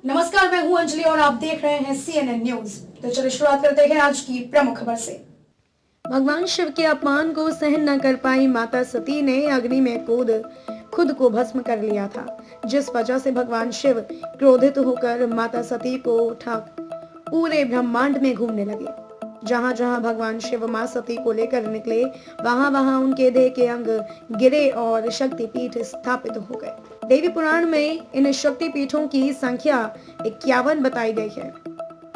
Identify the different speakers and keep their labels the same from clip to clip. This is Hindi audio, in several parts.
Speaker 1: नमस्कार, मैं हूं अंजलि और आप देख रहे हैं CNN न्यूज। तो चलिए शुरुआत करते हैं आज की प्रमुख खबर से। भगवान शिव के अपमान को सहन न कर पाई माता सती ने अग्नि में कूद खुद को भस्म कर लिया था, जिस वजह से भगवान शिव क्रोधित होकर माता सती को उठा पूरे ब्रह्मांड में घूमने लगे। जहां जहां भगवान शिव मां सती को लेकर निकले, वहां वहां उनके देह के अंग गिरे और शक्तिपीठ स्थापित हो गए। देवी पुराण में इन शक्तिपीठों की संख्या 51 बताई गई है,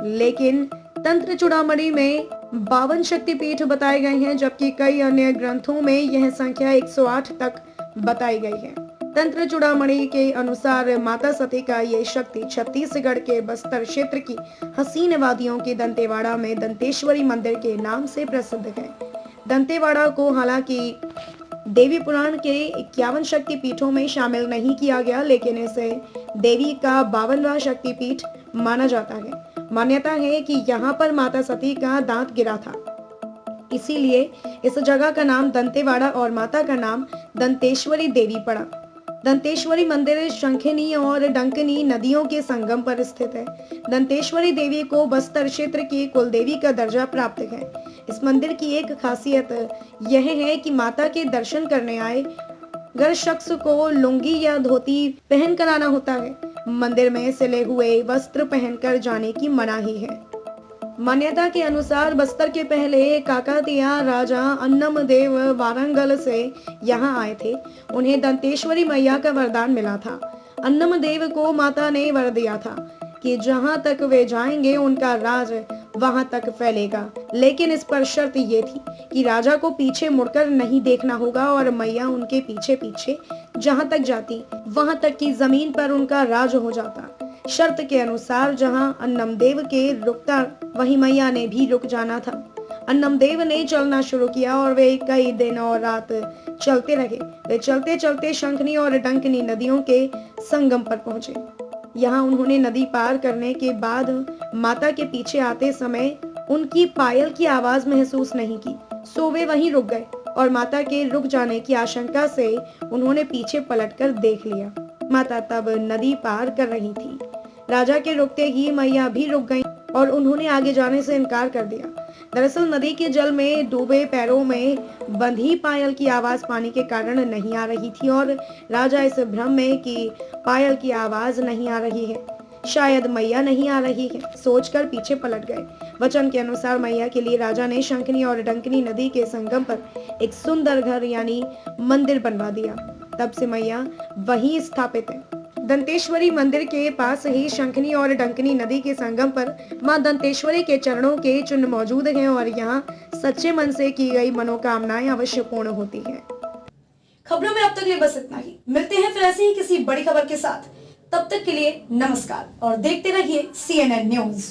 Speaker 1: लेकिन तंत्र चूड़ामणि में 52 शक्तिपीठ बताए गए हैं, जबकि कई अन्य ग्रंथों में यह संख्या 108 तक बताई गई है। तंत्र चूड़ामणि के अनुसार माता सती का ये शक्ति छत्तीसगढ़ के बस्तर क्षेत्र की हसीन वादियों के दंतेवाड़ा में दंतेश्वरी मंदिर के नाम से प्रसिद्ध है। दंतेवाड़ा को हालांकि देवी पुराण के 51 शक्तिपीठों में शामिल नहीं किया गया, लेकिन इसे देवी का 52वां शक्तिपीठ माना जाता है। मान्यता है कि यहाँ पर माता सती का दांत गिरा था, इसीलिए इस जगह का नाम दंतेवाड़ा और माता का नाम दंतेश्वरी देवी पड़ा। दंतेश्वरी मंदिर शंखिनी और डंकिनी नदियों के संगम पर स्थित है। दंतेश्वरी देवी को बस्तर क्षेत्र की कुल देवी का दर्जा प्राप्त है। इस मंदिर की एक खासियत यह है कि माता के दर्शन करने आए अगर शख्स को लुंगी या धोती पहन कर आना होता है। मंदिर में सिले हुए वस्त्र पहनकर जाने की मनाही है। मान्यता के अनुसार बस्तर के पहले काकतीय राजा अन्नमदेव वारंगल से यहाँ आए थे। उन्हें दंतेश्वरी मैया का वरदान मिला था। अन्नमदेव को माता ने वर दिया था कि जहाँ तक वे जाएंगे उनका राज वहां तक फैलेगा, लेकिन इस पर शर्त ये थी कि राजा को पीछे मुड़कर नहीं देखना होगा और मैया उनके पीछे पीछे जहां तक जाती वहां तक की जमीन पर उनका राज हो जाता। शर्त के अनुसार जहां अन्नमदेव के रुकता वहीं मैया ने भी रुक जाना था। अन्नमदेव ने चलना शुरू किया और वे कई दिन और रात चलते रहे। वे चलते चलते शंखनी और डंकिनी नदियों के संगम पर पहुंचे। यहाँ उन्होंने नदी पार करने के बाद माता के पीछे आते समय उनकी पायल की आवाज महसूस नहीं की, सो वे वहीं रुक गए और माता के रुक जाने की आशंका से उन्होंने पीछे पलटकर देख लिया। माता तब नदी पार कर रही थी। राजा के रुकते ही मैया भी रुक गईं और उन्होंने आगे जाने से इनकार कर दिया। दरअसल नदी के जल में डूबे पैरों में बंधी पायल की आवाज पानी के कारण नहीं आ रही थी और राजा इस भ्रम में कि पायल की आवाज नहीं आ रही है, शायद मैया नहीं आ रही है, सोचकर पीछे पलट गए। वचन के अनुसार मैया के लिए राजा ने शंखनी और डंकिनी नदी के संगम पर एक सुंदर घर यानी मंदिर बनवा दिया। तब से मैया वहीं स्थापित है। दंतेश्वरी मंदिर के पास ही शंखनी और डंकिनी नदी के संगम पर मां दंतेश्वरी के चरणों के चिन्ह मौजूद हैं और यहाँ सच्चे मन से की गई मनोकामनाएं अवश्य पूर्ण होती हैं। खबरों में अब तक के लिए बस इतना ही। मिलते हैं फिर ऐसे ही किसी बड़ी खबर के साथ। तब तक के लिए नमस्कार और देखते रहिए CNN न्यूज।